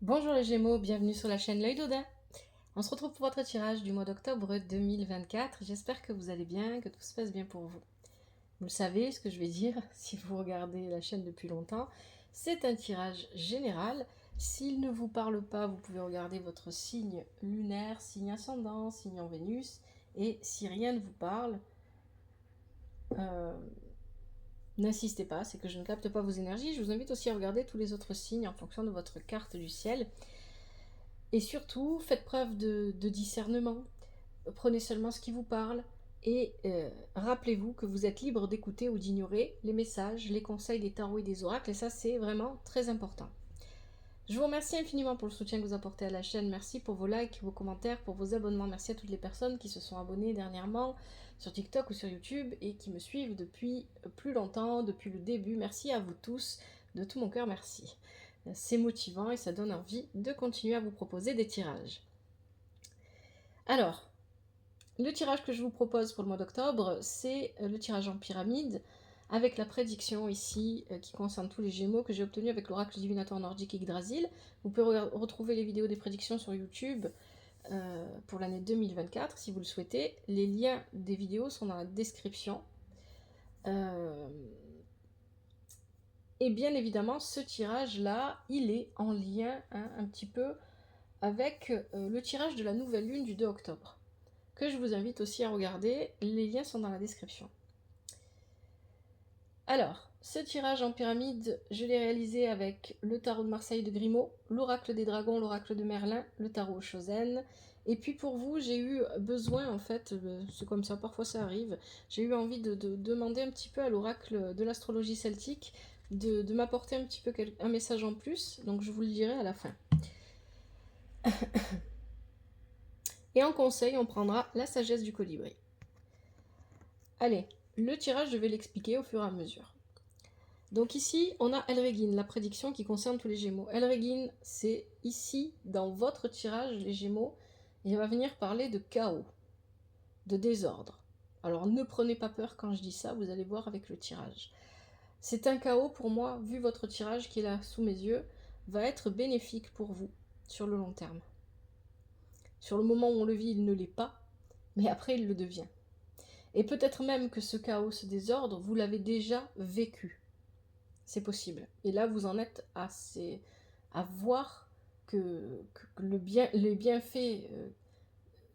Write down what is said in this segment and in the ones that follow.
Bonjour les Gémeaux, bienvenue sur la chaîne L'Œil d'Odin. On se retrouve pour votre tirage du mois d'octobre 2024. J'espère que vous allez bien, que tout se passe bien pour vous. Vous le savez, ce que je vais dire, si vous regardez la chaîne depuis longtemps, c'est un tirage général. S'il ne vous parle pas, vous pouvez regarder votre signe lunaire, signe ascendant, signe en Vénus. Et si rien ne vous parle, n'insistez pas, c'est que je ne capte pas vos énergies. Je vous invite aussi à regarder tous les autres signes en fonction de votre carte du ciel. Et surtout, faites preuve de discernement. Prenez seulement ce qui vous parle et rappelez-vous que vous êtes libre d'écouter ou d'ignorer les messages, les conseils des tarots et des oracles, et ça c'est vraiment très important. Je vous remercie infiniment pour le soutien que vous apportez à la chaîne. Merci pour vos likes, vos commentaires, pour vos abonnements. Merci à toutes les personnes qui se sont abonnées dernièrement sur TikTok ou sur YouTube et qui me suivent depuis plus longtemps, depuis le début. Merci à vous tous, de tout mon cœur, merci. C'est motivant et ça donne envie de continuer à vous proposer des tirages. Alors, le tirage que je vous propose pour le mois d'octobre, c'est le tirage en pyramide, avec la prédiction ici qui concerne tous les Gémeaux que j'ai obtenu avec l'oracle divinatoire nordique Yggdrasil. Vous pouvez retrouver les vidéos des prédictions sur YouTube pour l'année 2024 si vous le souhaitez. Les liens des vidéos sont dans la description. Et bien évidemment, ce tirage-là, il est en lien un petit peu avec le tirage de la nouvelle lune du 2 octobre, que je vous invite aussi à regarder. Les liens sont dans la description. Alors, ce tirage en pyramide, je l'ai réalisé avec le tarot de Marseille de Grimaud, l'oracle des dragons, l'oracle de Merlin, le tarot Chosen. Et puis pour vous, j'ai eu besoin, en fait, c'est comme ça, parfois ça arrive, j'ai eu envie de demander un petit peu à l'oracle de l'astrologie celtique de m'apporter un petit peu un message en plus, donc je vous le dirai à la fin. Et en conseil, on prendra la sagesse du colibri. Allez, le tirage, je vais l'expliquer au fur et à mesure. Donc ici, on a Elregin, la prédiction qui concerne tous les Gémeaux. Elregin, c'est ici, dans votre tirage, les Gémeaux, il va venir parler de chaos, de désordre. Alors ne prenez pas peur quand je dis ça, vous allez voir avec le tirage. C'est un chaos pour moi, vu votre tirage qui est là sous mes yeux, va être bénéfique pour vous sur le long terme. Sur le moment où on le vit, il ne l'est pas, mais après il le devient. Et peut-être même que ce chaos, ce désordre, vous l'avez déjà vécu. C'est possible. Et là, vous en êtes à voir que les bienfaits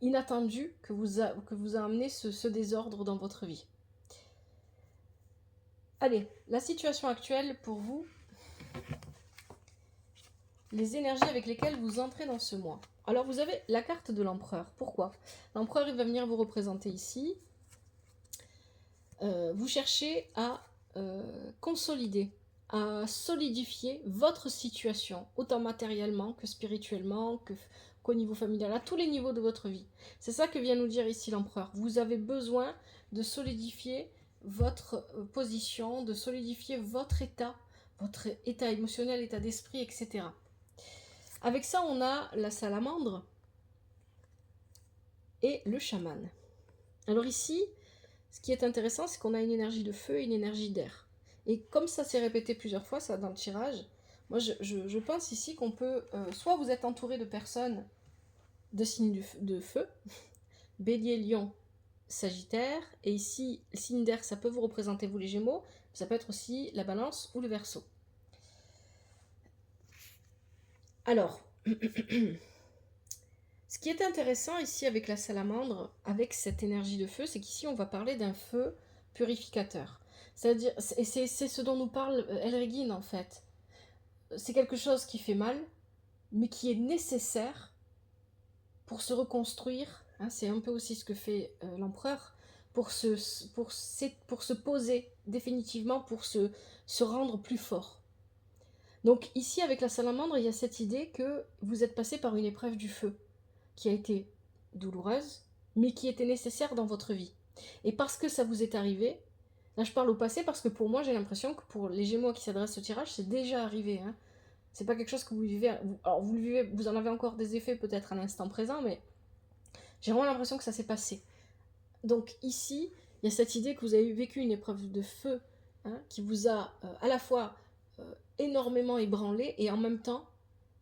inattendus que vous a amené ce désordre dans votre vie. Allez, la situation actuelle pour vous, les énergies avec lesquelles vous entrez dans ce mois. Alors, vous avez la carte de l'empereur. Pourquoi? L'empereur, il va venir vous représenter ici. Vous cherchez à consolider, à solidifier votre situation, autant matériellement que spirituellement, qu'au niveau familial, à tous les niveaux de votre vie. C'est ça que vient nous dire ici l'empereur. Vous avez besoin de solidifier votre position, de solidifier votre état émotionnel, état d'esprit, etc. Avec ça, on a la salamandre et le chaman. Alors ici, ce qui est intéressant, c'est qu'on a une énergie de feu et une énergie d'air. Et comme ça s'est répété plusieurs fois, ça dans le tirage, moi je pense ici qu'on peut, soit vous êtes entouré de personnes de signes de feu, Bélier, Lion, Sagittaire, et ici, le signe d'air, ça peut vous représenter vous les Gémeaux, ça peut être aussi la Balance ou le Verseau. Alors, ce qui est intéressant ici avec la salamandre, avec cette énergie de feu, c'est qu'ici on va parler d'un feu purificateur. C'est-à-dire, et c'est ce dont nous parle Elregin en fait. C'est quelque chose qui fait mal, mais qui est nécessaire pour se reconstruire. Hein, c'est un peu aussi ce que fait l'empereur, pour se poser définitivement, pour se rendre plus fort. Donc ici, avec la salamandre, il y a cette idée que vous êtes passé par une épreuve du feu, qui a été douloureuse, mais qui était nécessaire dans votre vie. Et parce que ça vous est arrivé, là je parle au passé parce que pour moi j'ai l'impression que pour les Gémeaux à qui s'adresse ce tirage, c'est déjà arrivé. Hein. C'est pas quelque chose que vous vivez, alors vous le vivez, vous en avez encore des effets peut-être à l'instant présent, mais j'ai vraiment l'impression que ça s'est passé. Donc ici, il y a cette idée que vous avez vécu une épreuve de feu qui vous a à la fois énormément ébranlé et en même temps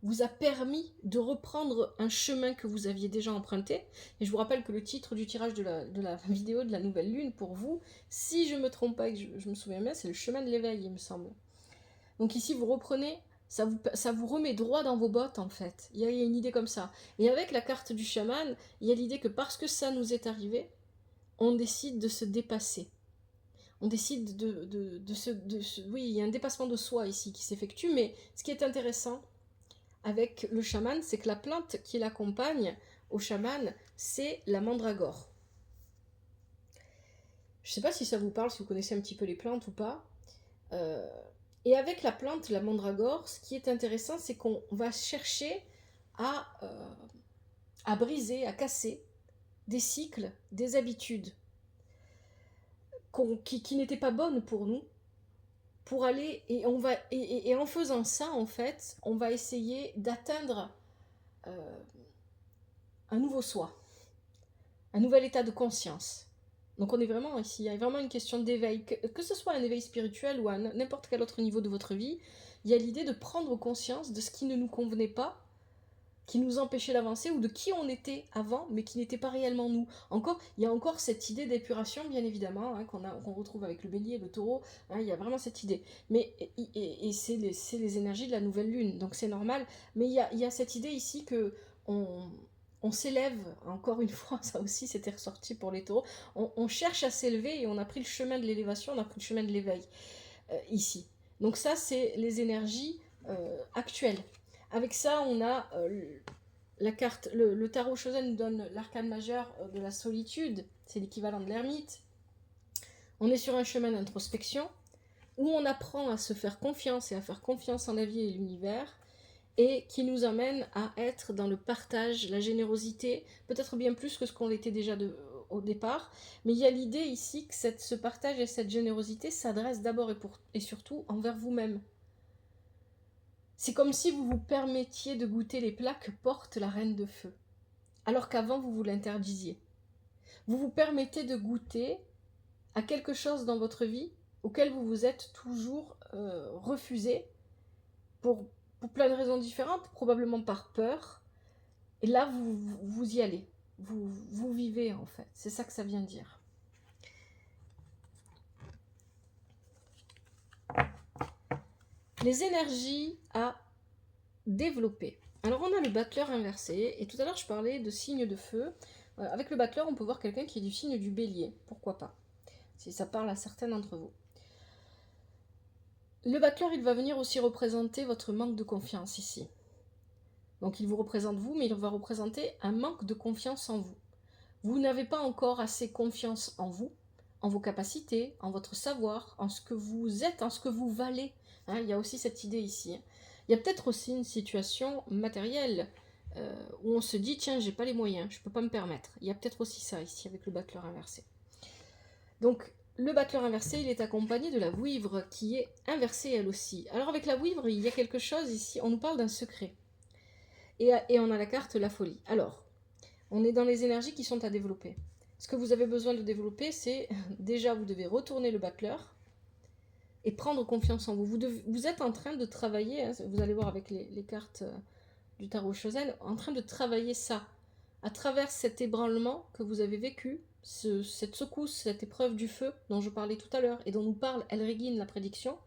vous a permis de reprendre un chemin que vous aviez déjà emprunté. Et je vous rappelle que le titre du tirage de la vidéo de la nouvelle lune, pour vous, si je ne me trompe pas et que je me souviens bien, c'est le chemin de l'éveil, il me semble. Donc ici, vous reprenez, ça vous remet droit dans vos bottes, en fait. Il y a une idée comme ça. Et avec la carte du chaman, il y a l'idée que parce que ça nous est arrivé, on décide de se dépasser. On décide oui, il y a un dépassement de soi ici qui s'effectue, mais ce qui est intéressant avec le chaman, c'est que la plante qui l'accompagne au chaman, c'est la mandragore. Je ne sais pas si ça vous parle, si vous connaissez un petit peu les plantes ou pas. Et avec la plante, la mandragore, ce qui est intéressant, c'est qu'on va chercher à briser, à casser des cycles, des habitudes qui n'étaient pas bonnes pour nous, pour aller, et en faisant ça, en fait, on va essayer d'atteindre un nouveau soi, un nouvel état de conscience. Donc on est vraiment ici, il y a vraiment une question d'éveil, que ce soit un éveil spirituel ou à n'importe quel autre niveau de votre vie, il y a l'idée de prendre conscience de ce qui ne nous convenait pas, qui nous empêchait d'avancer, ou de qui on était avant, mais qui n'était pas réellement nous. Il y a encore cette idée d'épuration, bien évidemment, hein, qu'on retrouve avec le bélier et le taureau, hein, il y a vraiment cette idée. Mais, et c'est les énergies de la nouvelle lune, donc c'est normal, mais il y a cette idée ici que on s'élève, encore une fois, ça aussi c'était ressorti pour les taureaux, on cherche à s'élever et on a pris le chemin de l'élévation, on a pris le chemin de l'éveil, ici. Donc ça, c'est les énergies actuelles. Avec ça, on a la carte, le tarot Shozen nous donne l'arcane majeur de la solitude, c'est l'équivalent de l'ermite. On est sur un chemin d'introspection où on apprend à se faire confiance et à faire confiance en la vie et l'univers, et qui nous amène à être dans le partage, la générosité, peut-être bien plus que ce qu'on était déjà au départ, mais il y a l'idée ici que ce partage et cette générosité s'adressent d'abord et surtout envers vous-même. C'est comme si vous vous permettiez de goûter les plats que porte la reine de feu, alors qu'avant vous vous l'interdisiez. Vous vous permettez de goûter à quelque chose dans votre vie auquel vous vous êtes toujours refusé pour plein de raisons différentes, probablement par peur. Et là, vous y allez. Vous vivez, en fait. C'est ça que ça vient dire. Les énergies à développer. Alors, on a le battleur inversé. Et tout à l'heure, je parlais de signes de feu. Avec le battleur, on peut voir quelqu'un qui est du signe du bélier. Pourquoi pas? Si ça parle à certains d'entre vous. Le battleur, il va venir aussi représenter votre manque de confiance ici. Donc il vous représente vous, mais il va représenter un manque de confiance en vous. Vous n'avez pas encore assez confiance en vous, en vos capacités, en votre savoir, en ce que vous êtes, en ce que vous valez. Hein, il y a aussi cette idée ici. Il y a peut-être aussi une situation matérielle où on se dit, tiens, j'ai pas les moyens, je peux pas me permettre. Il y a peut-être aussi ça ici avec le battleur inversé. Donc le battleur inversé, il est accompagné de la vouivre qui est inversée elle aussi. Alors avec la vouivre, il y a quelque chose ici, on nous parle d'un secret. Et on a la carte la folie. Alors, on est dans les énergies qui sont à développer. Ce que vous avez besoin de développer, c'est déjà, vous devez retourner le battleur et prendre confiance en vous. Vous êtes en train de travailler, hein, vous allez voir avec les cartes du tarot Shozen, en train de travailler ça. À travers cet ébranlement que vous avez vécu, cette secousse, cette épreuve du feu dont je parlais tout à l'heure et dont nous parle Elregin, la prédiction,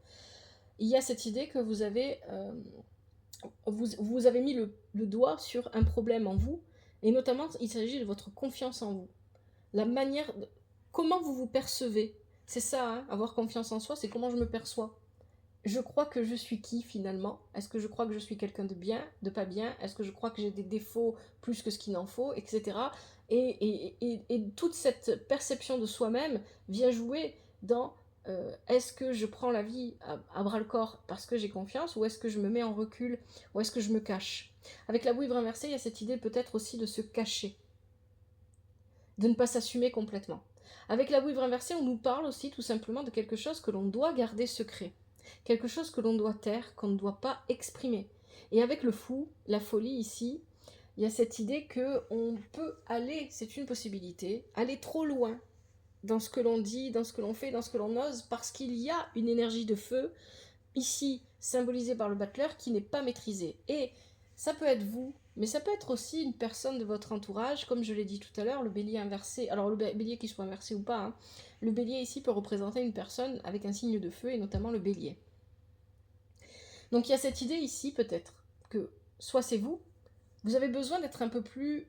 il y a cette idée que vous avez mis le doigt sur un problème en vous, et notamment il s'agit de votre confiance en vous. La manière, comment vous vous percevez, c'est ça, hein, avoir confiance en soi, c'est comment je me perçois. Je crois que je suis qui finalement? Est-ce que je crois que je suis quelqu'un de bien, de pas bien? Est-ce que je crois que j'ai des défauts plus que ce qu'il en faut, etc. Et toute cette perception de soi-même vient jouer dans est-ce que je prends la vie à bras-le-corps parce que j'ai confiance, ou est-ce que je me mets en recul, ou est-ce que je me cache? Avec la vouivre inversée, il y a cette idée peut-être aussi de se cacher, de ne pas s'assumer complètement. Avec la vouivre inversée, on nous parle aussi tout simplement de quelque chose que l'on doit garder secret, quelque chose que l'on doit taire, qu'on ne doit pas exprimer. Et avec le fou, la folie ici, il y a cette idée qu'on peut aller, c'est une possibilité, aller trop loin dans ce que l'on dit, dans ce que l'on fait, dans ce que l'on ose, parce qu'il y a une énergie de feu, ici symbolisée par le battleur, qui n'est pas maîtrisée. Et Ça peut être vous, mais ça peut être aussi une personne de votre entourage, comme je l'ai dit tout à l'heure, le bélier inversé. Alors le bélier qu'il soit inversé ou pas, hein, le bélier ici peut représenter une personne avec un signe de feu, et notamment le bélier. Donc il y a cette idée ici peut-être que soit c'est vous, vous avez besoin d'être un peu plus...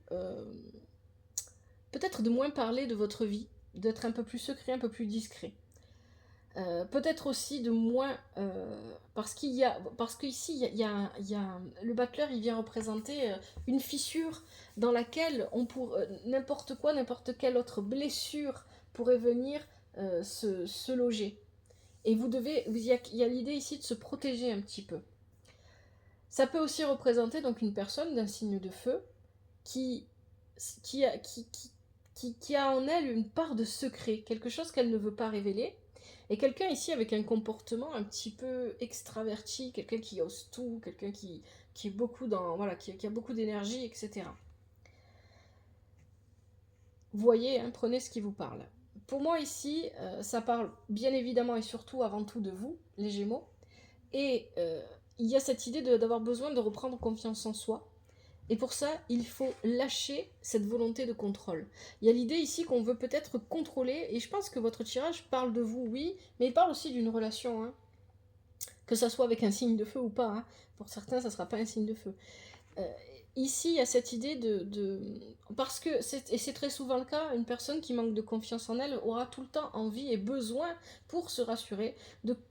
peut-être de moins parler de votre vie, d'être un peu plus secret, un peu plus discret. Peut-être aussi de moins... parce qu'ici, le bâcleur, il vient représenter une fissure dans laquelle n'importe quoi, n'importe quelle autre blessure pourrait venir se loger. Et il y a l'idée ici de se protéger un petit peu. Ça peut aussi représenter donc une personne d'un signe de feu qui a en elle une part de secret, quelque chose qu'elle ne veut pas révéler, et quelqu'un ici avec un comportement un petit peu extraverti, quelqu'un qui ose tout, quelqu'un qui est beaucoup dans, voilà, qui a beaucoup d'énergie, etc. Vous voyez, hein, prenez ce qui vous parle. Pour moi ici, ça parle bien évidemment et surtout avant tout de vous, les Gémeaux, et il y a cette idée d'avoir besoin de reprendre confiance en soi. Et pour ça, il faut lâcher cette volonté de contrôle. Il y a l'idée ici qu'on veut peut-être contrôler, et je pense que votre tirage parle de vous, oui, mais il parle aussi d'une relation, hein. Que ça soit avec un signe de feu ou pas, hein. Pour certains, ça ne sera pas un signe de feu. Ici, il y a cette idée parce que, et c'est très souvent le cas, une personne qui manque de confiance en elle aura tout le temps envie et besoin, pour se rassurer,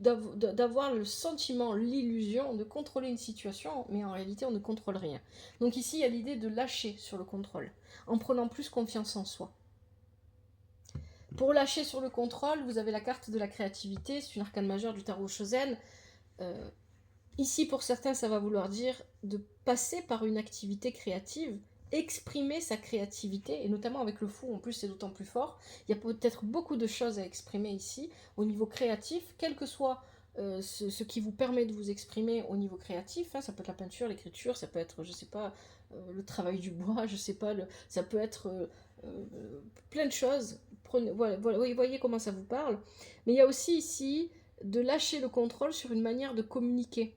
d'avoir le sentiment, l'illusion de contrôler une situation, mais en réalité, on ne contrôle rien. Donc ici, il y a l'idée de lâcher sur le contrôle, en prenant plus confiance en soi. Pour lâcher sur le contrôle, vous avez la carte de la créativité, c'est une arcane majeure du tarot Shozen. Ici, pour certains, ça va vouloir dire de passer par une activité créative, exprimer sa créativité, et notamment avec le fou, en plus, c'est d'autant plus fort. Il y a peut-être beaucoup de choses à exprimer ici, au niveau créatif, quel que soit ce qui vous permet de vous exprimer au niveau créatif, hein, ça peut être la peinture, l'écriture, ça peut être, je sais pas, le travail du bois, je sais pas, ça peut être plein de choses. Voyez comment ça vous parle. Mais il y a aussi ici de lâcher le contrôle sur une manière de communiquer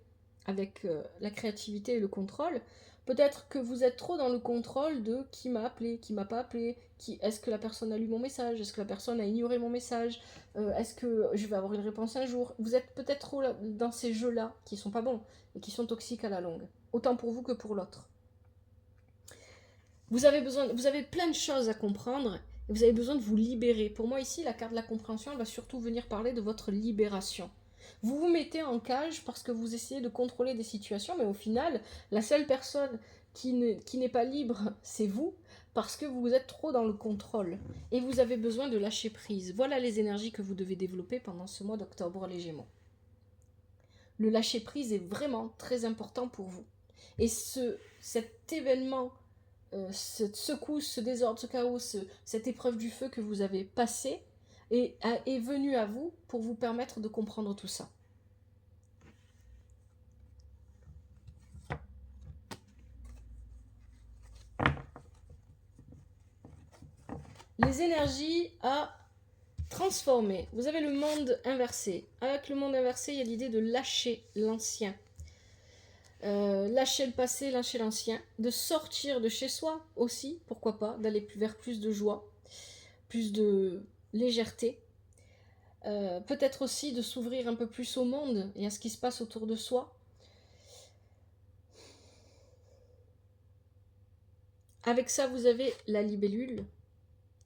avec la créativité et le contrôle. Peut-être que vous êtes trop dans le contrôle de qui m'a appelé, qui m'a pas appelé, est-ce que la personne a lu mon message, est-ce que la personne a ignoré mon message, est-ce que je vais avoir une réponse un jour. Vous êtes peut-être trop dans ces jeux-là qui sont pas bons et qui sont toxiques à la longue, autant pour vous que pour l'autre. Vous avez plein de choses à comprendre et vous avez besoin de vous libérer. Pour moi ici, la carte de la compréhension, elle va surtout venir parler de votre libération. Vous vous mettez en cage parce que vous essayez de contrôler des situations, mais au final, la seule personne qui n'est pas libre, c'est vous, parce que vous êtes trop dans le contrôle. Et vous avez besoin de lâcher prise. Voilà les énergies que vous devez développer pendant ce mois d'octobre, les Gémeaux. Le lâcher prise est vraiment très important pour vous. Et cet événement, cette secousse, ce désordre, ce chaos, cette épreuve du feu que vous avez passé est venue à vous pour vous permettre de comprendre tout ça. Les énergies à transformer. Vous avez le monde inversé. Avec le monde inversé, il y a l'idée de lâcher l'ancien. Lâcher le passé, lâcher l'ancien. De sortir de chez soi aussi, pourquoi pas, d'aller vers plus de joie, plus de légèreté. Peut-être aussi de s'ouvrir un peu plus au monde et à ce qui se passe autour de soi. Avec ça, vous avez la libellule.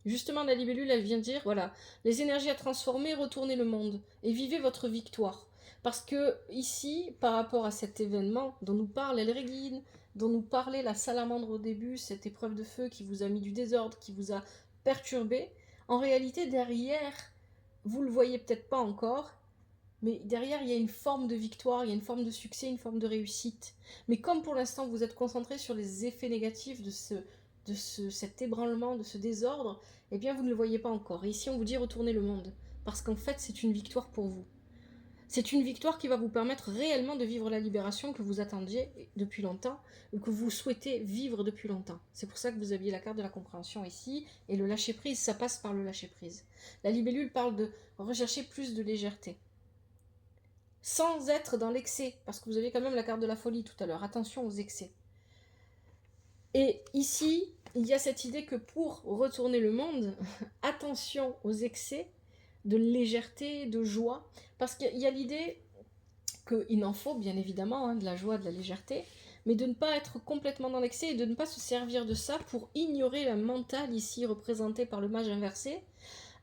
Justement, la libellule, elle vient dire, voilà, les énergies à transformer, retournez le monde et vivez votre victoire. Parce que ici, par rapport à cet événement dont nous parle Elregine, dont nous parlait la salamandre au début, cette épreuve de feu qui vous a mis du désordre, qui vous a perturbé, en réalité, derrière, vous le voyez peut-être pas encore, mais derrière, il y a une forme de victoire, il y a une forme de succès, une forme de réussite. Mais comme pour l'instant, vous êtes concentré sur les effets négatifs de cet ébranlement, de ce désordre, eh bien, vous ne le voyez pas encore. Et ici, on vous dit retournez le monde. Parce qu'en fait, c'est une victoire pour vous. C'est une victoire qui va vous permettre réellement de vivre la libération que vous attendiez depuis longtemps, ou que vous souhaitez vivre depuis longtemps. C'est pour ça que vous aviez la carte de la compréhension ici, et le lâcher-prise, ça passe par le lâcher-prise. La libellule parle de rechercher plus de légèreté. Sans être dans l'excès, parce que vous avez quand même la carte de la folie tout à l'heure. Attention aux excès. Et ici, il y a cette idée que pour retourner le monde, attention aux excès de légèreté, de joie, parce qu'il y a l'idée qu'il en faut bien évidemment, hein, de la joie, de la légèreté, mais de ne pas être complètement dans l'excès et de ne pas se servir de ça pour ignorer le mental ici représenté par le mage inversé,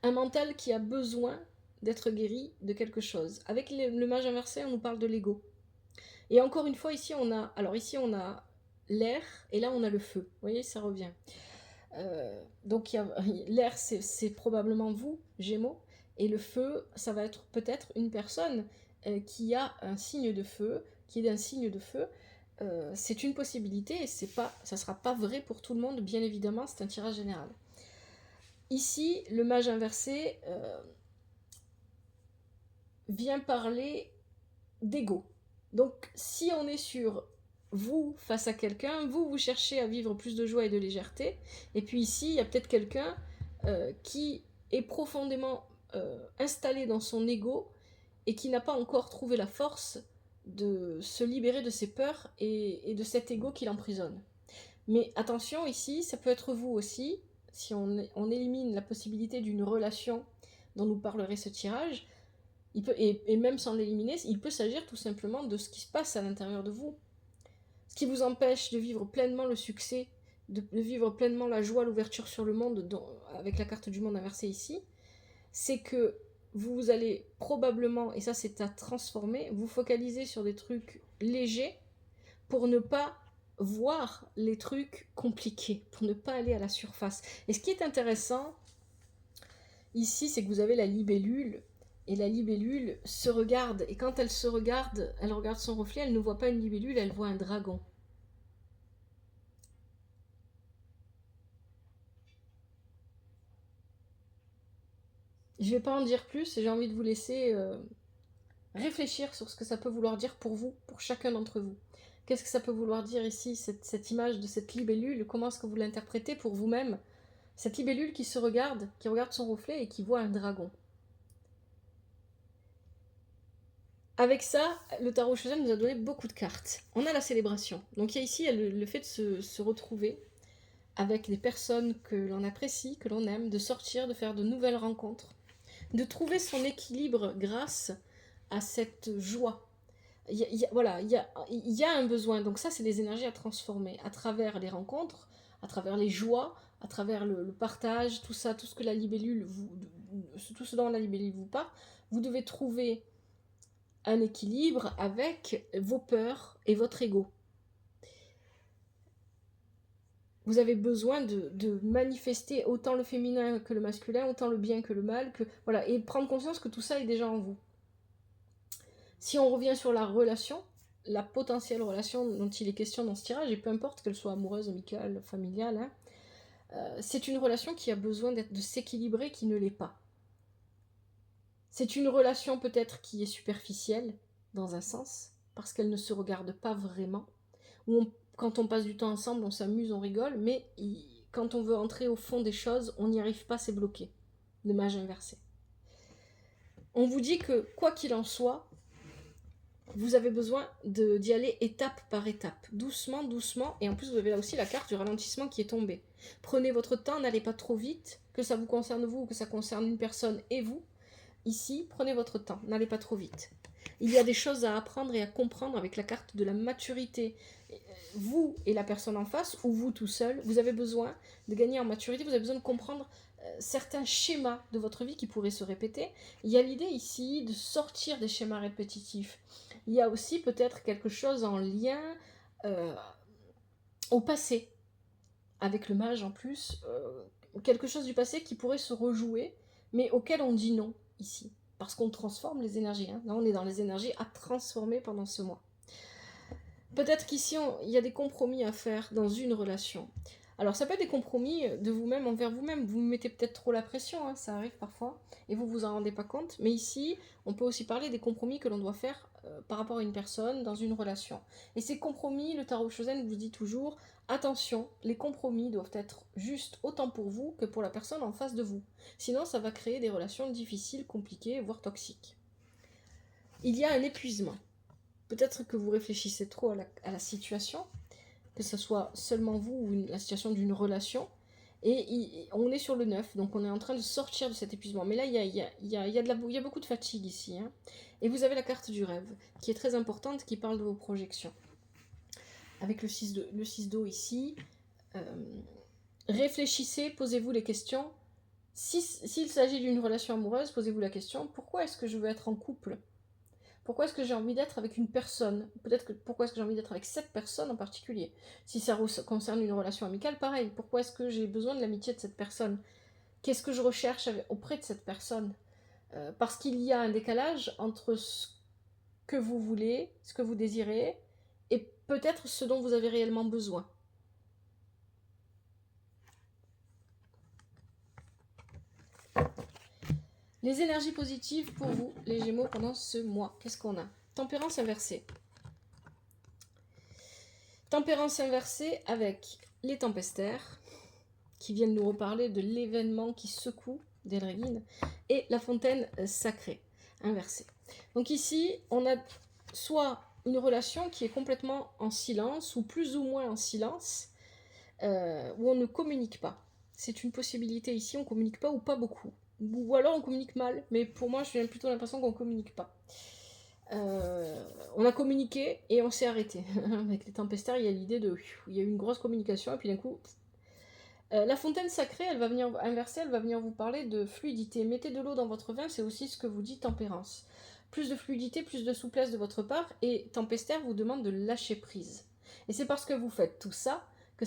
un mental qui a besoin d'être guéri de quelque chose. Avec le mage inversé, on nous parle de l'ego. Et encore une fois, ici on a l'air et là on a le feu. Vous voyez, ça revient. Donc l'air, c'est probablement vous, Gémeaux, et le feu, ça va être peut-être une personne qui a un signe de feu, qui est d'un signe de feu. C'est une possibilité et ça ne sera pas vrai pour tout le monde, bien évidemment, c'est un tirage général. Ici, le mage inversé vient parler d'ego. Donc, si on est sur vous face à quelqu'un, vous cherchez à vivre plus de joie et de légèreté, et puis ici, il y a peut-être quelqu'un qui est profondément installé dans son ego et qui n'a pas encore trouvé la force de se libérer de ses peurs et de cet ego qui l'emprisonne. Mais attention, ici, ça peut être vous aussi, si on élimine la possibilité d'une relation dont nous parlerait ce tirage, et même sans l'éliminer, il peut s'agir tout simplement de ce qui se passe à l'intérieur de vous. Ce qui vous empêche de vivre pleinement le succès, de vivre pleinement la joie, l'ouverture sur le monde, avec la carte du monde inversée ici, c'est que vous allez probablement, et ça c'est à transformer, vous focaliser sur des trucs légers pour ne pas voir les trucs compliqués, pour ne pas aller à la surface. Et ce qui est intéressant ici, c'est que vous avez la libellule, et la libellule se regarde, et quand elle se regarde, elle regarde son reflet, elle ne voit pas une libellule, elle voit un dragon. Je ne vais pas en dire plus, et j'ai envie de vous laisser réfléchir sur ce que ça peut vouloir dire pour vous, pour chacun d'entre vous. Qu'est-ce que ça peut vouloir dire ici, cette image de cette libellule? Comment est-ce que vous l'interprétez pour vous-même? Cette libellule qui se regarde, qui regarde son reflet et qui voit un dragon. Avec ça, le tarot Shozen nous a donné beaucoup de cartes. On a la célébration. Donc il y a ici le fait de se retrouver avec des personnes que l'on apprécie, que l'on aime, de sortir, de faire de nouvelles rencontres, de trouver son équilibre grâce à cette joie. Il y a un besoin. Donc ça, c'est des énergies à transformer à travers les rencontres, à travers les joies, à travers le partage, tout ça, tout ce que la libellule tout ce dont la libellule vous parle. Vous devez trouver un équilibre avec vos peurs et votre ego. Vous avez besoin de manifester autant le féminin que le masculin, autant le bien que le mal, voilà, et prendre conscience que tout ça est déjà en vous. Si on revient sur la relation, la potentielle relation dont il est question dans ce tirage, et peu importe qu'elle soit amoureuse, amicale, familiale, hein, c'est une relation qui a besoin de s'équilibrer, qui ne l'est pas. C'est une relation peut-être qui est superficielle, dans un sens, parce qu'elle ne se regarde pas vraiment, où quand on passe du temps ensemble, on s'amuse, on rigole, mais quand on veut entrer au fond des choses, on n'y arrive pas, c'est bloqué. Le mage inversé. On vous dit que, quoi qu'il en soit, vous avez besoin d'y aller étape par étape, doucement, doucement, et en plus vous avez là aussi la carte du ralentissement qui est tombée. Prenez votre temps, n'allez pas trop vite, que ça vous concerne vous ou que ça concerne une personne et vous. Ici, prenez votre temps, n'allez pas trop vite. Il y a des choses à apprendre et à comprendre avec la carte de la maturité. Vous et la personne en face, ou vous tout seul, vous avez besoin de gagner en maturité, vous avez besoin de comprendre certains schémas de votre vie qui pourraient se répéter. Il y a l'idée ici de sortir des schémas répétitifs. Il y a aussi peut-être quelque chose en lien au passé, avec le mage en plus, quelque chose du passé qui pourrait se rejouer, mais auquel on dit non ici, parce qu'on transforme les énergies. Hein. Là, on est dans les énergies à transformer pendant ce mois. Peut-être qu'ici, il y a des compromis à faire dans une relation. Alors, ça peut être des compromis de vous-même envers vous-même. Vous mettez peut-être trop la pression, hein, ça arrive parfois, et vous vous en rendez pas compte. Mais ici, on peut aussi parler des compromis que l'on doit faire par rapport à une personne dans une relation. Et ces compromis, le tarot Shozen vous dit toujours, attention, les compromis doivent être justes autant pour vous que pour la personne en face de vous. Sinon, ça va créer des relations difficiles, compliquées, voire toxiques. Il y a un épuisement. Peut-être que vous réfléchissez trop à la situation, que ce soit seulement vous ou la situation d'une relation. Et on est sur le 9, donc on est en train de sortir de cet épuisement. Mais là, il y a beaucoup de fatigue ici. Hein. Et vous avez la carte du rêve, qui est très importante, qui parle de vos projections. Avec le 6 d'eau ici, réfléchissez, posez-vous les questions. S'il s'agit d'une relation amoureuse, posez-vous la question, pourquoi est-ce que je veux être en couple ? Pourquoi est-ce que j'ai envie d'être avec une personne ? Peut-être que pourquoi est-ce que j'ai envie d'être avec cette personne en particulier ? Si ça concerne une relation amicale, pareil. Pourquoi est-ce que j'ai besoin de l'amitié de cette personne ? Qu'est-ce que je recherche auprès de cette personne ? Parce qu'il y a un décalage entre ce que vous voulez, ce que vous désirez, et peut-être ce dont vous avez réellement besoin. Les énergies positives pour vous, les Gémeaux, pendant ce mois. Qu'est-ce qu'on a ? Tempérance inversée. Tempérance inversée avec les tempestaires, qui viennent nous reparler de l'événement qui secoue d'Elregin, et la fontaine sacrée, inversée. Donc ici, on a soit une relation qui est complètement en silence, ou plus ou moins en silence, où on ne communique pas. C'est une possibilité ici, on ne communique pas ou pas beaucoup. Ou alors on communique mal, mais pour moi, j'ai plutôt l'impression qu'on ne communique pas. On a communiqué et on s'est arrêté. Avec les tempestaires, il y a l'idée de... Il y a eu une grosse communication, et puis d'un coup... la fontaine sacrée, elle va venir inverser, elle va venir vous parler de fluidité. Mettez de l'eau dans votre vin, c'est aussi ce que vous dit tempérance. Plus de fluidité, plus de souplesse de votre part, et tempestaire vous demande de lâcher prise. Et c'est parce que vous faites tout ça que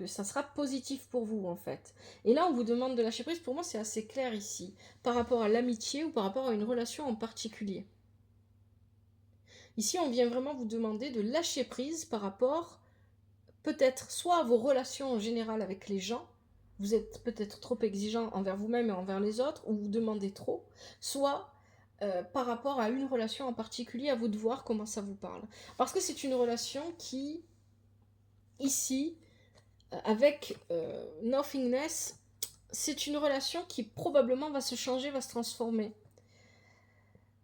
ça sera positif pour vous, en fait. Et là, on vous demande de lâcher prise, pour moi, c'est assez clair ici, par rapport à l'amitié ou par rapport à une relation en particulier. Ici, on vient vraiment vous demander de lâcher prise par rapport, peut-être, soit à vos relations en général avec les gens, vous êtes peut-être trop exigeant envers vous-même et envers les autres, ou vous demandez trop, soit par rapport à une relation en particulier, à vous de voir comment ça vous parle. Parce que c'est une relation qui, ici, avec Nothingness, c'est une relation qui probablement va se changer, va se transformer.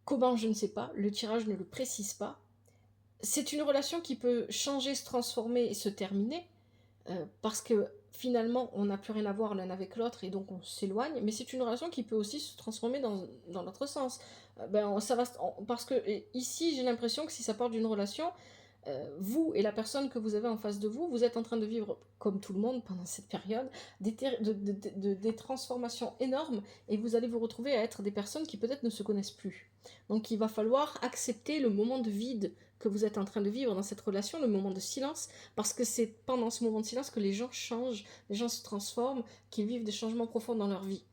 Comment, je ne sais pas, le tirage ne le précise pas. C'est une relation qui peut changer, se transformer et se terminer, parce que finalement, on n'a plus rien à voir l'un avec l'autre et donc on s'éloigne, mais c'est une relation qui peut aussi se transformer dans l'autre sens. Parce que ici, j'ai l'impression que si ça part d'une relation, vous et la personne que vous avez en face de vous, vous êtes en train de vivre, comme tout le monde pendant cette période, des transformations énormes, et vous allez vous retrouver à être des personnes qui peut-être ne se connaissent plus. Donc il va falloir accepter le moment de vide que vous êtes en train de vivre dans cette relation, le moment de silence, parce que c'est pendant ce moment de silence que les gens changent, les gens se transforment, qu'ils vivent des changements profonds dans leur vie.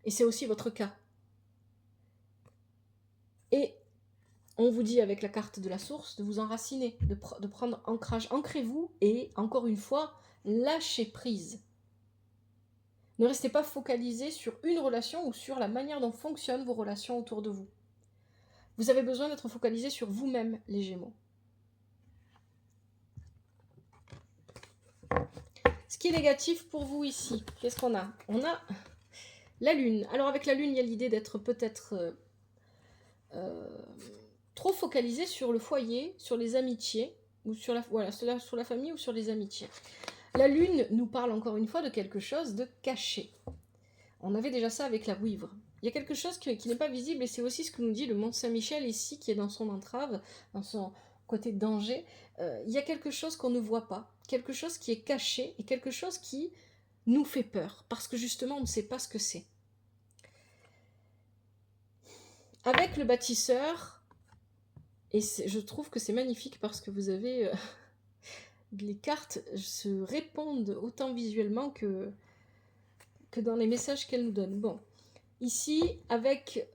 Et c'est aussi votre cas. Et on vous dit avec la carte de la source de vous enraciner, de prendre ancrage. Ancrez-vous et, encore une fois, lâchez prise. Ne restez pas focalisé sur une relation ou sur la manière dont fonctionnent vos relations autour de vous. Vous avez besoin d'être focalisé sur vous-même, les Gémeaux. Ce qui est négatif pour vous ici, qu'est-ce qu'on a ? On a la Lune. Alors avec la Lune, il y a l'idée d'être peut-être trop focalisé sur le foyer, sur les amitiés, ou sur la famille ou sur les amitiés. La Lune nous parle encore une fois de quelque chose de caché. On avait déjà ça avec la Vouivre. Il y a quelque chose qui n'est pas visible, et c'est aussi ce que nous dit le Mont Saint-Michel ici, qui est dans son entrave, dans son côté danger. Il y a quelque chose qu'on ne voit pas, quelque chose qui est caché, et quelque chose qui nous fait peur, parce que justement on ne sait pas ce que c'est. Avec le bâtisseur, et je trouve que c'est magnifique parce que vous avez... les cartes se répondent autant visuellement que dans les messages qu'elles nous donnent. Bon, ici, avec...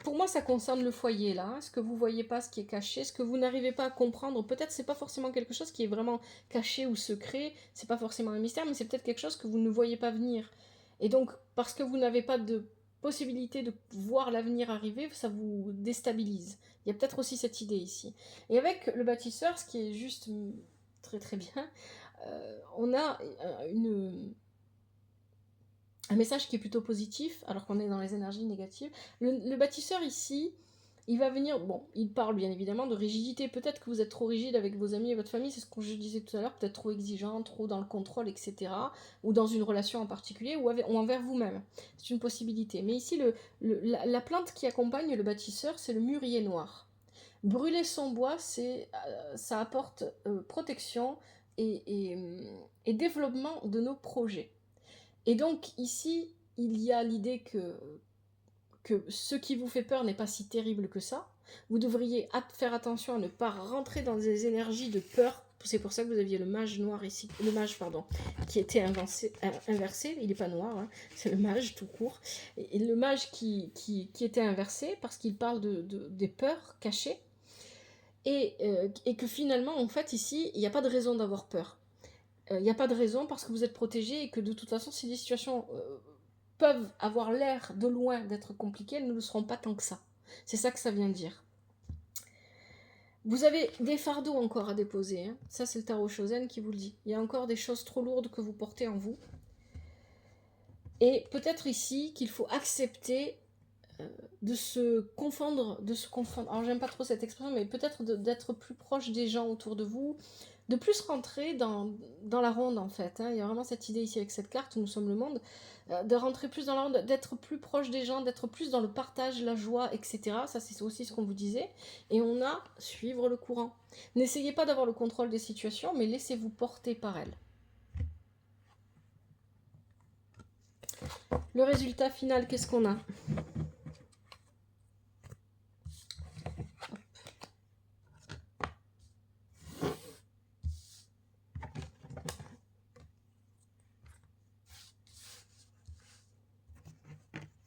pour moi, ça concerne le foyer, là. Ce que vous ne voyez pas, ce qui est caché, ce que vous n'arrivez pas à comprendre. Peut-être c'est pas forcément quelque chose qui est vraiment caché ou secret. C'est pas forcément un mystère, mais c'est peut-être quelque chose que vous ne voyez pas venir. Et donc, parce que vous n'avez pas de possibilité de voir l'avenir arriver, ça vous déstabilise. Il y a peut-être aussi cette idée ici. Et avec le bâtisseur, ce qui est juste très très bien, on a un message qui est plutôt positif, alors qu'on est dans les énergies négatives. Le bâtisseur ici Il va venir, bon, il parle bien évidemment de rigidité. Peut-être que vous êtes trop rigide avec vos amis et votre famille, c'est ce que je disais tout à l'heure, peut-être trop exigeant, trop dans le contrôle, etc. Ou dans une relation en particulier, ou envers vous-même. C'est une possibilité. Mais ici, la plante qui accompagne le bâtisseur, c'est le mûrier noir. Brûler son bois, ça apporte protection et développement de nos projets. Et donc ici, il y a l'idée que ce qui vous fait peur n'est pas si terrible que ça. Vous devriez faire attention à ne pas rentrer dans des énergies de peur. C'est pour ça que vous aviez le mage noir ici, le mage pardon, qui était inversé. Il n'est pas noir, hein, c'est le mage tout court. Et le mage qui était inversé parce qu'il parle des peurs cachées. Et que finalement, en fait, ici, il n'y a pas de raison d'avoir peur. Il n'y a pas de raison parce que vous êtes protégé et que de toute façon, si les situations peuvent avoir l'air de loin d'être compliquées, elles ne le seront pas tant que ça. C'est ça que ça vient dire. Vous avez des fardeaux encore à déposer. Hein. Ça, c'est le tarot Shosen qui vous le dit. Il y a encore des choses trop lourdes que vous portez en vous. Et peut-être ici qu'il faut accepter de se confondre. Alors, j'aime pas trop cette expression, mais peut-être d'être plus proche des gens autour de vous, de plus rentrer dans la ronde en fait. Hein. Il y a vraiment cette idée ici avec cette carte, nous sommes le monde, de rentrer plus dans la ronde, d'être plus proche des gens, d'être plus dans le partage, la joie, etc. Ça c'est aussi ce qu'on vous disait. Et on a suivre le courant. N'essayez pas d'avoir le contrôle des situations, mais laissez-vous porter par elles. Le résultat final, qu'est-ce qu'on a ?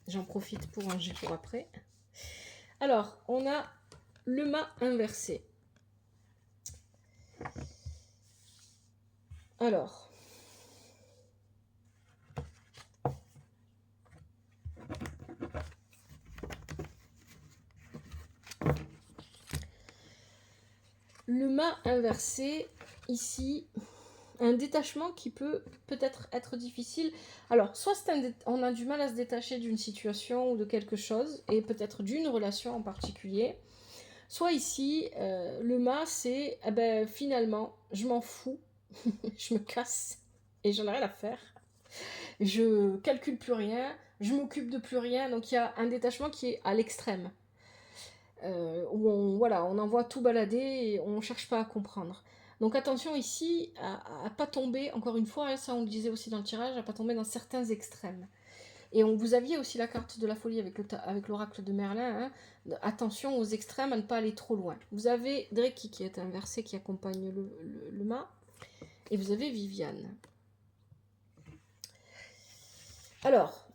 J'en profite pour un jet pour après. Alors, on a le mât inversé. Alors, le mât inversé, ici, un détachement qui peut peut-être être difficile. Alors, soit on a du mal à se détacher d'une situation ou de quelque chose, et peut-être d'une relation en particulier. Soit ici, le mât, c'est, finalement, je m'en fous, je me casse, et j'en ai rien à faire. Je calcule plus rien, je m'occupe de plus rien, donc il y a un détachement qui est à l'extrême. Où on envoie tout balader et on ne cherche pas à comprendre. Donc attention ici à pas tomber, encore une fois, hein, ça on le disait aussi dans le tirage, à pas tomber dans certains extrêmes. Et vous aviez aussi la carte de la folie avec l'oracle de Merlin, hein, attention aux extrêmes, à ne pas aller trop loin. Vous avez Dreki qui est inversé, qui accompagne le mât, et vous avez Viviane. Alors,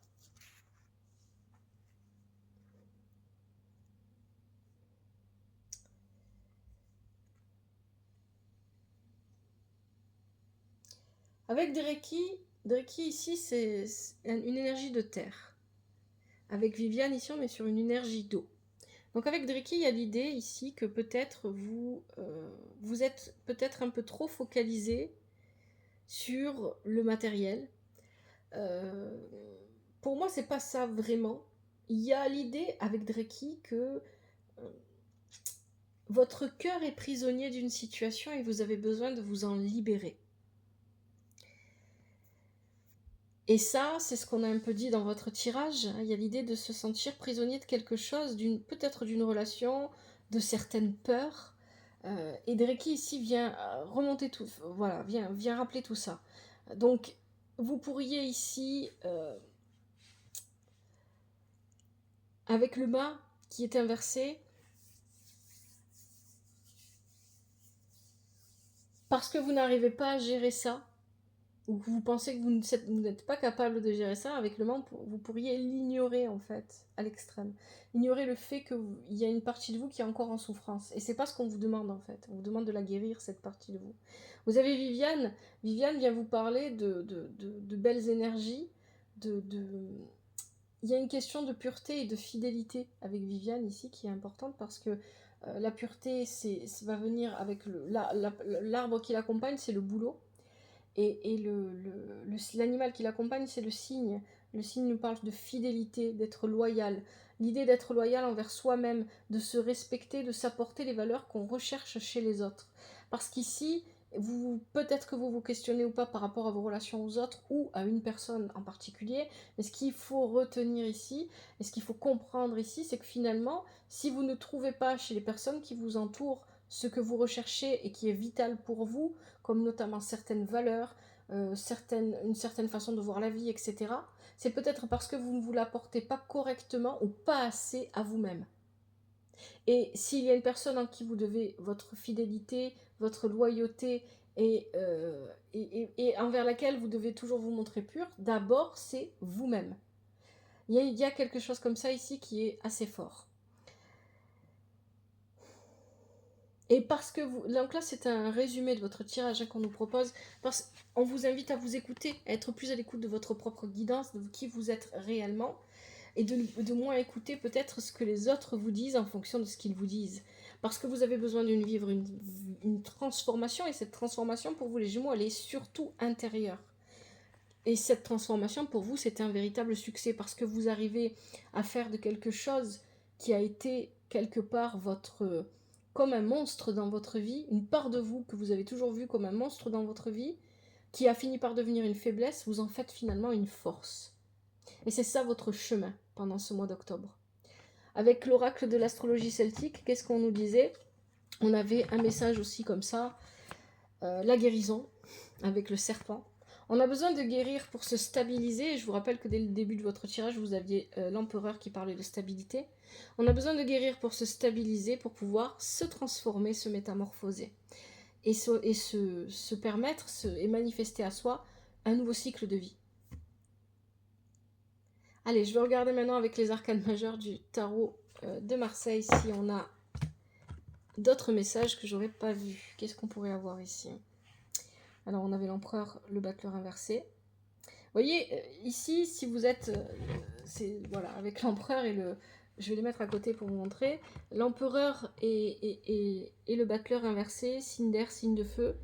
avec Dreki ici, c'est une énergie de terre. Avec Viviane ici, on est sur une énergie d'eau. Donc avec Dreki, il y a l'idée ici que peut-être vous êtes peut-être un peu trop focalisé sur le matériel. Pour moi, c'est pas ça vraiment. Il y a l'idée avec Dreki que votre cœur est prisonnier d'une situation et vous avez besoin de vous en libérer. Et ça, c'est ce qu'on a un peu dit dans votre tirage. Il y a l'idée de se sentir prisonnier de quelque chose, peut-être d'une relation, de certaines peurs. Et Dreki ici vient remonter tout, voilà, vient rappeler tout ça. Donc, vous pourriez ici, avec le mât qui est inversé, parce que vous n'arrivez pas à gérer ça, ou que vous pensez que vous n'êtes pas capable de gérer ça, avec le mât, vous pourriez l'ignorer en fait, à l'extrême. Ignorer le fait qu'il y a une partie de vous qui est encore en souffrance. Et c'est pas ce qu'on vous demande en fait. On vous demande de la guérir, cette partie de vous. Vous avez Viviane. Viviane vient vous parler de belles énergies. Il y a une question de pureté et de fidélité avec Viviane ici qui est importante parce que la pureté, ça va venir avec l'arbre qui l'accompagne, c'est le bouleau. Et l'animal qui l'accompagne, c'est le cygne. Le cygne nous parle de fidélité, d'être loyal. l'idée d'être loyal envers soi-même, de se respecter, de s'apporter les valeurs qu'on recherche chez les autres. Parce qu'ici, peut-être que vous vous questionnez ou pas par rapport à vos relations aux autres ou à une personne en particulier, mais ce qu'il faut retenir ici, et ce qu'il faut comprendre ici, c'est que finalement, si vous ne trouvez pas chez les personnes qui vous entourent ce que vous recherchez et qui est vital pour vous, comme notamment certaines valeurs, une certaine façon de voir la vie, etc., c'est peut-être parce que vous ne vous l'apportez pas correctement ou pas assez à vous-même. Et s'il y a une personne en qui vous devez votre fidélité, votre loyauté et envers laquelle vous devez toujours vous montrer pur, d'abord c'est vous-même. Il y a quelque chose comme ça ici qui est assez fort. Et parce que vous... Donc là, c'est un résumé de votre tirage qu'on nous propose. Parce qu'on vous invite à vous écouter, à être plus à l'écoute de votre propre guidance, de qui vous êtes réellement, et de moins écouter peut-être ce que les autres vous disent en fonction de ce qu'ils vous disent. Parce que vous avez besoin de vivre une transformation, et cette transformation, pour vous les Gémeaux, elle est surtout intérieure. Et cette transformation, pour vous, c'est un véritable succès, parce que vous arrivez à faire de quelque chose qui a été quelque part comme un monstre dans votre vie, une part de vous que vous avez toujours vu comme un monstre dans votre vie, qui a fini par devenir une faiblesse, vous en faites finalement une force. Et c'est ça votre chemin pendant ce mois d'octobre. Avec l'oracle de l'astrologie celtique, qu'est-ce qu'on nous disait? On avait un message aussi comme ça, la guérison, avec le serpent. On a besoin de guérir pour se stabiliser. Je vous rappelle que dès le début de votre tirage, vous aviez l'empereur qui parlait de stabilité. On a besoin de guérir pour se stabiliser, pour pouvoir se transformer, se métamorphoser. Et se permettre et manifester à soi un nouveau cycle de vie. Allez, je vais regarder maintenant avec les arcanes majeurs du tarot de Marseille si on a d'autres messages que j'aurais pas vus. Qu'est-ce qu'on pourrait avoir ici? Alors, on avait l'empereur, le battleur inversé. Vous voyez, ici, si vous êtes... voilà, avec l'empereur et le... Je vais les mettre à côté pour vous montrer. L'empereur et le battleur inversé, signe d'air, signe de feu.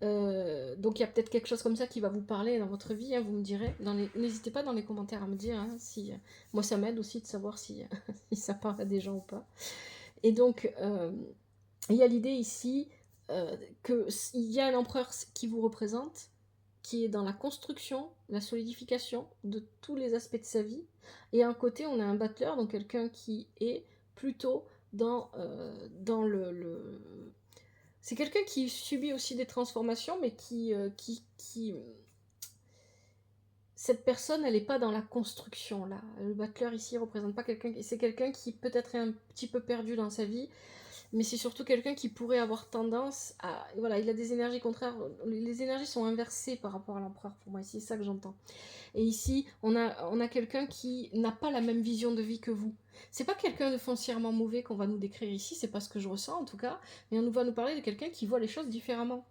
Donc il y a peut-être quelque chose comme ça qui va vous parler dans votre vie, hein, vous me direz. N'hésitez pas dans les commentaires à me dire hein, si moi ça m'aide aussi de savoir si, si ça parle à des gens ou pas. Et donc il y a l'idée ici qu'il y a un empereur qui vous représente, qui est dans la construction, la solidification de tous les aspects de sa vie. Et à un côté on a un battleur, donc quelqu'un qui est plutôt dans c'est quelqu'un qui subit aussi des transformations, mais cette personne, elle n'est pas dans la construction, là. Le battleur, ici, ne représente pas quelqu'un... C'est quelqu'un qui peut-être est un petit peu perdu dans sa vie, mais c'est surtout quelqu'un qui pourrait avoir tendance à... Voilà, il a des énergies contraires. Les énergies sont inversées par rapport à l'empereur, pour moi. C'est ça que j'entends. Et ici, on a quelqu'un qui n'a pas la même vision de vie que vous. C'est pas quelqu'un de foncièrement mauvais qu'on va nous décrire ici, c'est pas ce que je ressens en tout cas, mais on va nous parler de quelqu'un qui voit les choses différemment.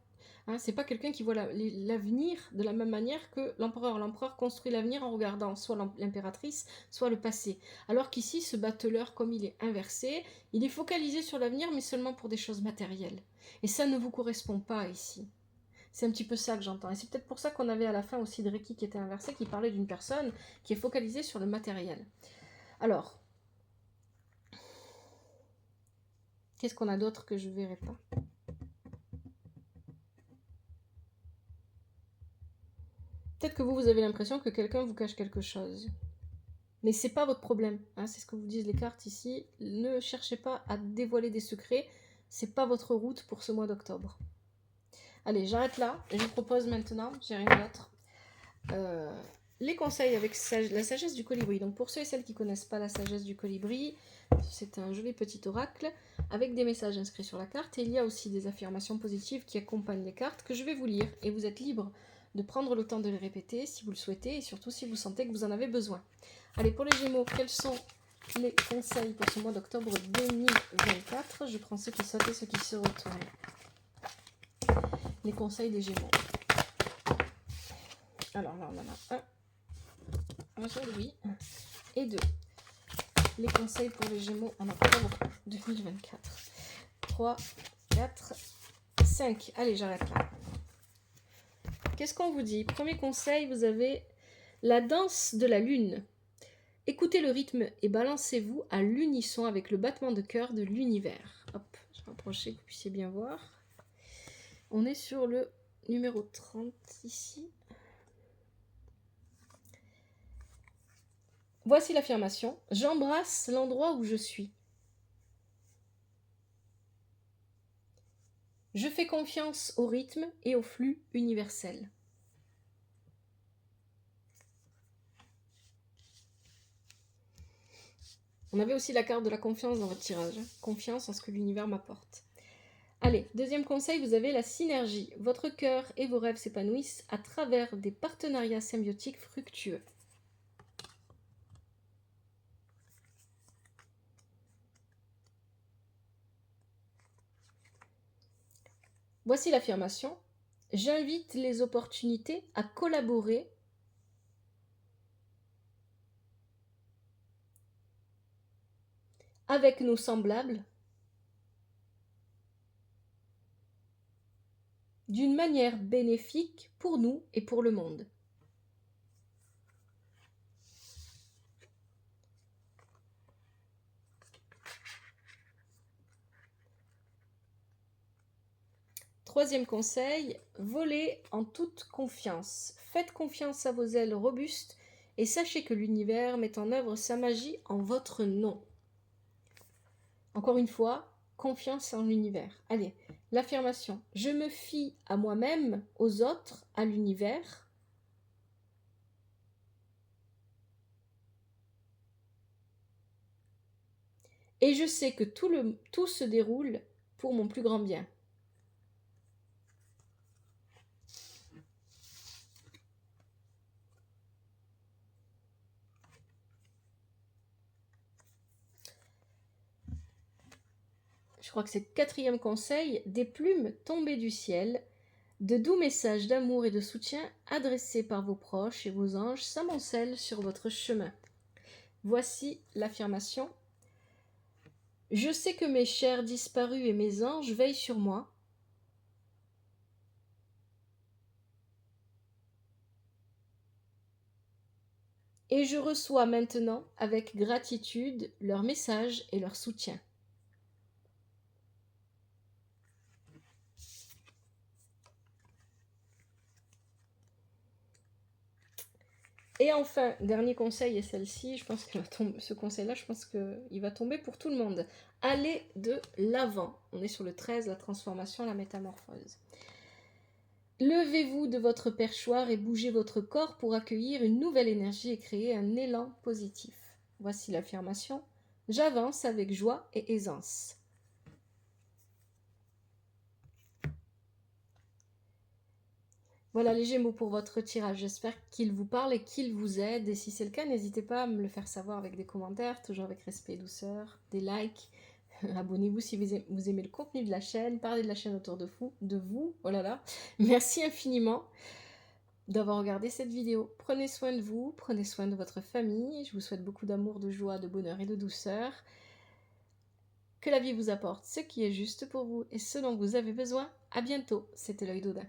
Hein, c'est pas quelqu'un qui voit l'avenir de la même manière que l'empereur. L'empereur construit l'avenir en regardant soit l'impératrice, soit le passé. Alors qu'ici, ce battleur, comme il est inversé, il est focalisé sur l'avenir, mais seulement pour des choses matérielles. Et ça ne vous correspond pas ici. C'est un petit peu ça que j'entends. Et c'est peut-être pour ça qu'on avait à la fin aussi Dreki qui était inversé, qui parlait d'une personne qui est focalisée sur le matériel. Alors, qu'est-ce qu'on a d'autre que je ne verrai pas? Peut-être que vous avez l'impression que quelqu'un vous cache quelque chose. Mais c'est pas votre problème. Hein, c'est ce que vous disent les cartes ici. Ne cherchez pas à dévoiler des secrets. C'est pas votre route pour ce mois d'octobre. Allez, j'arrête là. Et je vous propose maintenant, j'ai rien d'autre, les conseils avec la sagesse du colibri. Donc pour ceux et celles qui ne connaissent pas la sagesse du colibri, c'est un joli petit oracle avec des messages inscrits sur la carte. Et il y a aussi des affirmations positives qui accompagnent les cartes que je vais vous lire. Et vous êtes libre de prendre le temps de les répéter si vous le souhaitez et surtout si vous sentez que vous en avez besoin. Allez, pour les Gémeaux, quels sont les conseils pour ce mois d'octobre 2024? Je prends ceux qui sautent et ceux qui se retournent. Les conseils des Gémeaux. Alors là, on en a un aujourd'hui et deux. Les conseils pour les Gémeaux en octobre 2024. 3, 4, 5. Allez, j'arrête là. Qu'est-ce qu'on vous dit? Premier conseil, vous avez la danse de la lune. Écoutez le rythme et balancez-vous à l'unisson avec le battement de cœur de l'univers. Hop, je vais rapprocher que vous puissiez bien voir. On est sur le numéro 30 ici. Voici l'affirmation. J'embrasse l'endroit où je suis. Je fais confiance au rythme et au flux universel. On avait aussi la carte de la confiance dans votre tirage. Confiance en ce que l'univers m'apporte. Allez, deuxième conseil, vous avez la synergie. Votre cœur et vos rêves s'épanouissent à travers des partenariats symbiotiques fructueux. Voici l'affirmation. J'invite les opportunités à collaborer avec nos semblables d'une manière bénéfique pour nous et pour le monde. Troisième conseil, volez en toute confiance. Faites confiance à vos ailes robustes et sachez que l'univers met en œuvre sa magie en votre nom. Encore une fois, confiance en l'univers. Allez, l'affirmation. Je me fie à moi-même, aux autres, à l'univers. Et je sais que tout se déroule pour mon plus grand bien. Je crois que c'est le quatrième conseil, des plumes tombées du ciel, de doux messages d'amour et de soutien adressés par vos proches et vos anges s'amoncellent sur votre chemin. Voici l'affirmation. Je sais que mes chers disparus et mes anges veillent sur moi. Et je reçois maintenant avec gratitude leurs messages et leur soutien. Et enfin, dernier conseil, et celle-ci, je pense que ce conseil-là, je pense qu'il va tomber pour tout le monde. Allez de l'avant. On est sur le 13, la transformation, la métamorphose. Levez-vous de votre perchoir et bougez votre corps pour accueillir une nouvelle énergie et créer un élan positif. Voici l'affirmation. J'avance avec joie et aisance. Voilà les Gémeaux pour votre tirage. J'espère qu'il vous parle et qu'il vous aide. Et si c'est le cas, n'hésitez pas à me le faire savoir avec des commentaires, toujours avec respect et douceur, des likes. Abonnez-vous si vous aimez le contenu de la chaîne. Parlez de la chaîne autour de vous. Oh là là. Merci infiniment d'avoir regardé cette vidéo. Prenez soin de vous, prenez soin de votre famille. Je vous souhaite beaucoup d'amour, de joie, de bonheur et de douceur. Que la vie vous apporte ce qui est juste pour vous et ce dont vous avez besoin. À bientôt. C'était l'Œil d'Odin.